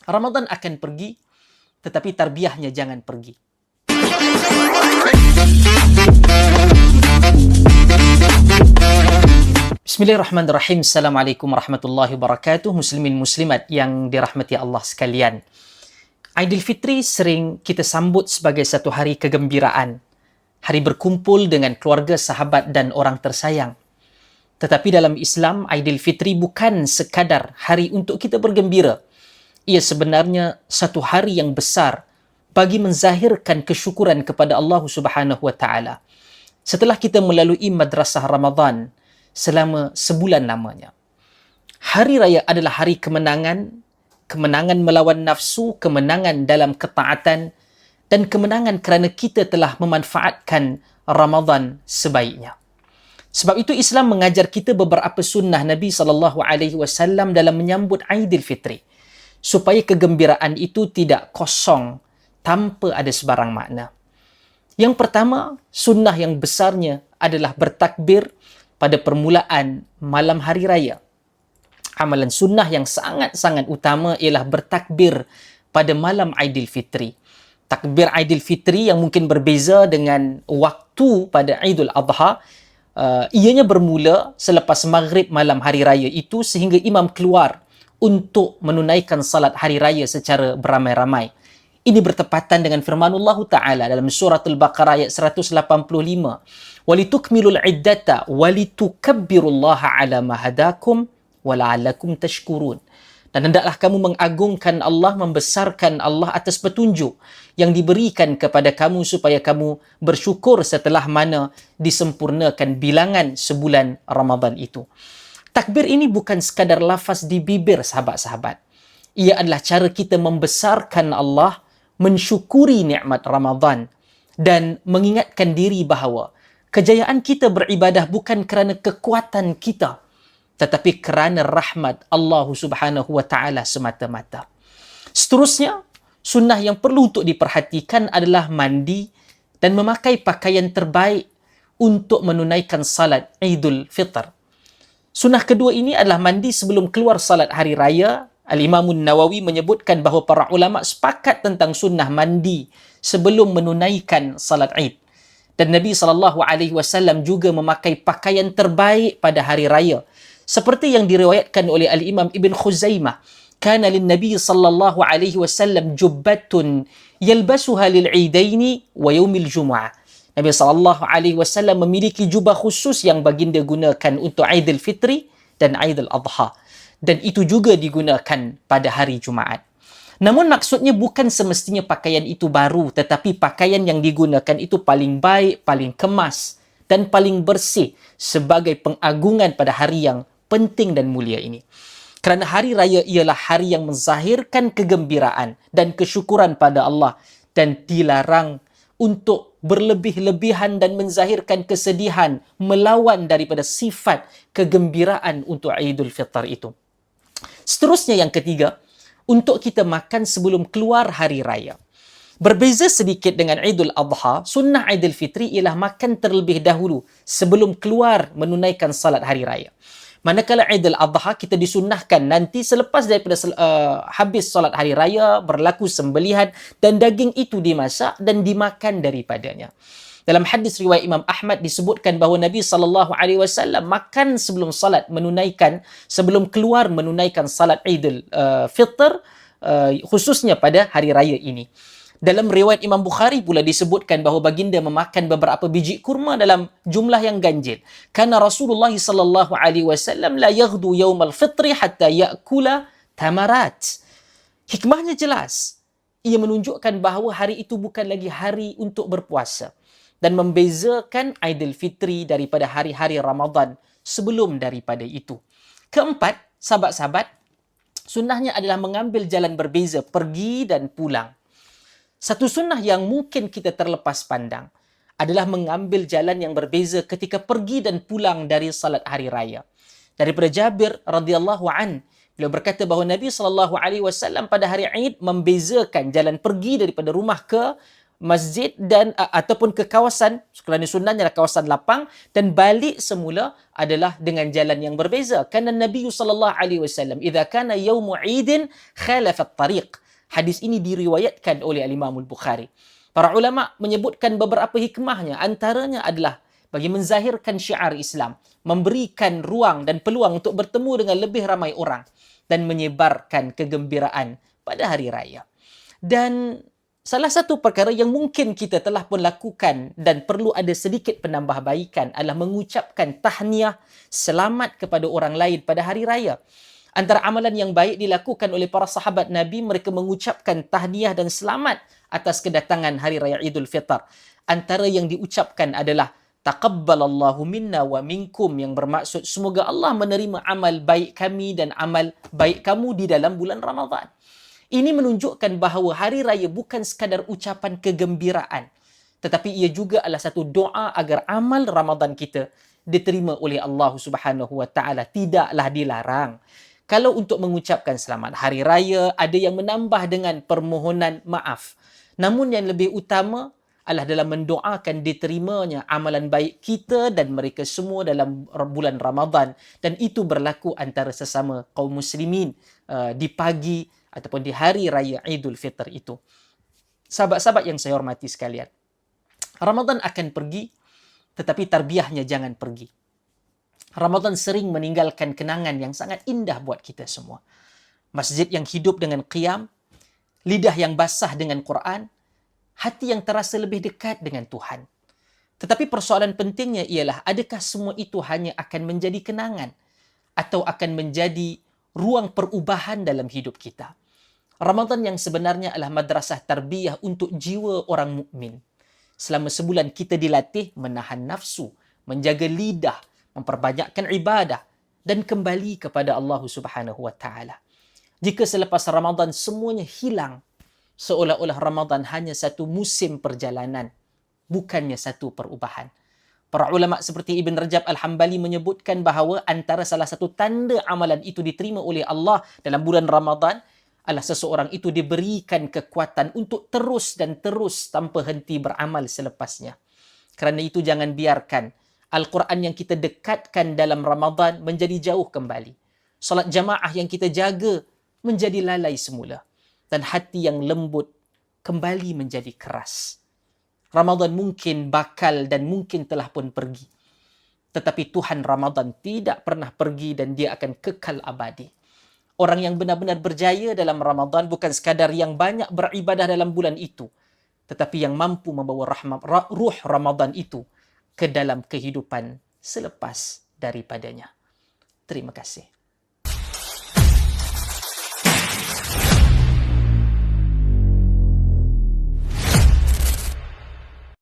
Ramadan akan pergi, tetapi tarbiyahnya jangan pergi. Bismillahirrahmanirrahim. Assalamualaikum warahmatullahi wabarakatuh. Muslimin muslimat yang dirahmati Allah sekalian. Aidilfitri sering kita sambut sebagai satu hari kegembiraan. Hari berkumpul dengan keluarga, sahabat dan orang tersayang. Tetapi dalam Islam, Aidilfitri bukan sekadar hari untuk kita bergembira. Ia sebenarnya satu hari yang besar bagi menzahirkan kesyukuran kepada Allah Subhanahu wa taala. Setelah kita melalui madrasah Ramadan selama sebulan lamanya. Hari raya adalah hari kemenangan, kemenangan melawan nafsu, kemenangan dalam ketaatan dan kemenangan kerana kita telah memanfaatkan Ramadan sebaiknya. Sebab itu Islam mengajar kita beberapa sunnah Nabi SAW dalam menyambut Aidilfitri, supaya kegembiraan itu tidak kosong tanpa ada sebarang makna. Yang pertama, sunnah yang besarnya adalah bertakbir pada permulaan malam hari raya. Amalan sunnah yang sangat-sangat utama ialah bertakbir pada malam Aidilfitri. Takbir Aidilfitri yang mungkin berbeza dengan waktu pada Aidul Adha, ianya bermula selepas maghrib malam hari raya itu sehingga imam keluar untuk menunaikan salat hari raya secara beramai-ramai. Ini bertepatan dengan firmanullah Ta'ala dalam surah Al-Baqarah ayat 185. وَلِتُكْمِلُوا الْعِدَّةَ وَلِتُكَبِّرُوا اللَّهَ عَلَى مَا هَدَاكُمْ وَلَعَلَّكُمْ تَشْكُرُونَ. Dan hendaklah kamu mengagungkan Allah, membesarkan Allah atas petunjuk yang diberikan kepada kamu supaya kamu bersyukur setelah mana disempurnakan bilangan sebulan Ramadan itu. Takbir ini bukan sekadar lafaz di bibir sahabat-sahabat. Ia adalah cara kita membesarkan Allah, mensyukuri nikmat Ramadan dan mengingatkan diri bahawa kejayaan kita beribadah bukan kerana kekuatan kita, tetapi kerana rahmat Allah Subhanahu wa taala semata-mata. Seterusnya, sunnah yang perlu untuk diperhatikan adalah mandi dan memakai pakaian terbaik untuk menunaikan salat Aidul Fitr. Sunnah kedua ini adalah mandi sebelum keluar salat hari raya. Al-Imam Nawawi menyebutkan bahawa para ulama sepakat tentang sunnah mandi sebelum menunaikan salat Aid. Dan Nabi SAW juga memakai pakaian terbaik pada hari raya. Seperti yang diriwayatkan oleh Al-Imam Ibn Khuzaimah, kana lin-Nabi SAW jubbatun yalbasuha lil-Eidaini wa yaumil Jumu'ah. Nabi SAW memiliki jubah khusus yang baginda gunakan untuk Aidil Fitri dan Aidil Adha. Dan itu juga digunakan pada hari Jumaat. Namun maksudnya bukan semestinya pakaian itu baru, tetapi pakaian yang digunakan itu paling baik, paling kemas dan paling bersih sebagai pengagungan pada hari yang penting dan mulia ini. Kerana hari raya ialah hari yang menzahirkan kegembiraan dan kesyukuran pada Allah dan dilarang untuk berlebih-lebihan dan menzahirkan kesedihan melawan daripada sifat kegembiraan untuk Aidul Fitr itu. Seterusnya yang ketiga, untuk kita makan sebelum keluar hari raya. Berbeza sedikit dengan Aidul Adha, sunnah Aidil Fitri ialah makan terlebih dahulu sebelum keluar menunaikan salat hari raya. Manakala Aidul Adha kita disunnahkan nanti selepas daripada habis salat hari raya, berlaku sembelihan dan daging itu dimasak dan dimakan daripadanya. Dalam hadis riwayat Imam Ahmad disebutkan bahawa Nabi SAW makan sebelum salat sebelum keluar menunaikan salat Aidul Fitr, khususnya pada hari raya ini. Dalam riwayat Imam Bukhari pula disebutkan bahawa baginda memakan beberapa biji kurma dalam jumlah yang ganjil. Karena Rasulullah SAW la yaghdu yaumal fitri hatta ya'kula tamarat. Hikmahnya jelas. Ia menunjukkan bahawa hari itu bukan lagi hari untuk berpuasa dan membezakan Aidilfitri daripada hari-hari Ramadan sebelum daripada itu. Keempat, sahabat-sahabat, sunnahnya adalah mengambil jalan berbeza, pergi dan pulang. Satu sunnah yang mungkin kita terlepas pandang adalah mengambil jalan yang berbeza ketika pergi dan pulang dari salat hari raya. Daripada Jabir radhiyallahu an, beliau berkata bahawa Nabi SAW pada hari Aid membezakan jalan pergi daripada rumah ke masjid dan ataupun ke kawasan, kerana sunnahnya adalah kawasan lapang, dan balik semula adalah dengan jalan yang berbeza. Karena Nabi sallallahu alaihi wasallam idza kana yaumu 'idin khalafa at-tariq. Hadis ini diriwayatkan oleh Imam Al-Bukhari. Para ulama menyebutkan beberapa hikmahnya, antaranya adalah bagi menzahirkan syiar Islam, memberikan ruang dan peluang untuk bertemu dengan lebih ramai orang dan menyebarkan kegembiraan pada hari raya. Dan salah satu perkara yang mungkin kita telah pun lakukan dan perlu ada sedikit penambahbaikan adalah mengucapkan tahniah selamat kepada orang lain pada hari raya. Antara amalan yang baik dilakukan oleh para sahabat Nabi, mereka mengucapkan tahniah dan selamat atas kedatangan hari raya Idul Fitr. Antara yang diucapkan adalah taqabbalallahu minna wa minkum, yang bermaksud semoga Allah menerima amal baik kami dan amal baik kamu di dalam bulan Ramadan. Ini menunjukkan bahawa hari raya bukan sekadar ucapan kegembiraan, tetapi ia juga adalah satu doa agar amal Ramadan kita diterima oleh Allah Subhanahu wa taala. Tidaklah dilarang kalau untuk mengucapkan selamat hari raya ada yang menambah dengan permohonan maaf. Namun yang lebih utama adalah dalam mendoakan diterimanya amalan baik kita dan mereka semua dalam bulan Ramadan, dan itu berlaku antara sesama kaum muslimin di pagi ataupun di hari raya Idul Fitr itu. Sahabat-sahabat yang saya hormati sekalian, Ramadan akan pergi, tetapi tarbiyahnya jangan pergi. Ramadan sering meninggalkan kenangan yang sangat indah buat kita semua. Masjid yang hidup dengan qiyam, lidah yang basah dengan Quran, hati yang terasa lebih dekat dengan Tuhan. Tetapi persoalan pentingnya ialah, adakah semua itu hanya akan menjadi kenangan atau akan menjadi ruang perubahan dalam hidup kita? Ramadan yang sebenarnya adalah madrasah tarbiyah untuk jiwa orang mukmin. Selama sebulan kita dilatih menahan nafsu, menjaga lidah, memperbanyakkan ibadah dan kembali kepada Allah Subhanahu wa taala. Jika selepas Ramadan semuanya hilang, seolah-olah Ramadan hanya satu musim perjalanan, bukannya satu perubahan. Para ulama seperti Ibn Rajab Al-Hambali menyebutkan bahawa antara salah satu tanda amalan itu diterima oleh Allah dalam bulan Ramadan adalah seseorang itu diberikan kekuatan untuk terus dan terus tanpa henti beramal selepasnya. Kerana itu jangan biarkan Al-Quran yang kita dekatkan dalam Ramadan menjadi jauh kembali. Salat jamaah yang kita jaga menjadi lalai semula. Dan hati yang lembut kembali menjadi keras. Ramadan mungkin bakal dan mungkin telah pun pergi. Tetapi Tuhan Ramadan tidak pernah pergi dan dia akan kekal abadi. Orang yang benar-benar berjaya dalam Ramadan bukan sekadar yang banyak beribadah dalam bulan itu, tetapi yang mampu membawa ruh Ramadan itu ke dalam kehidupan selepas daripadanya. Terima kasih.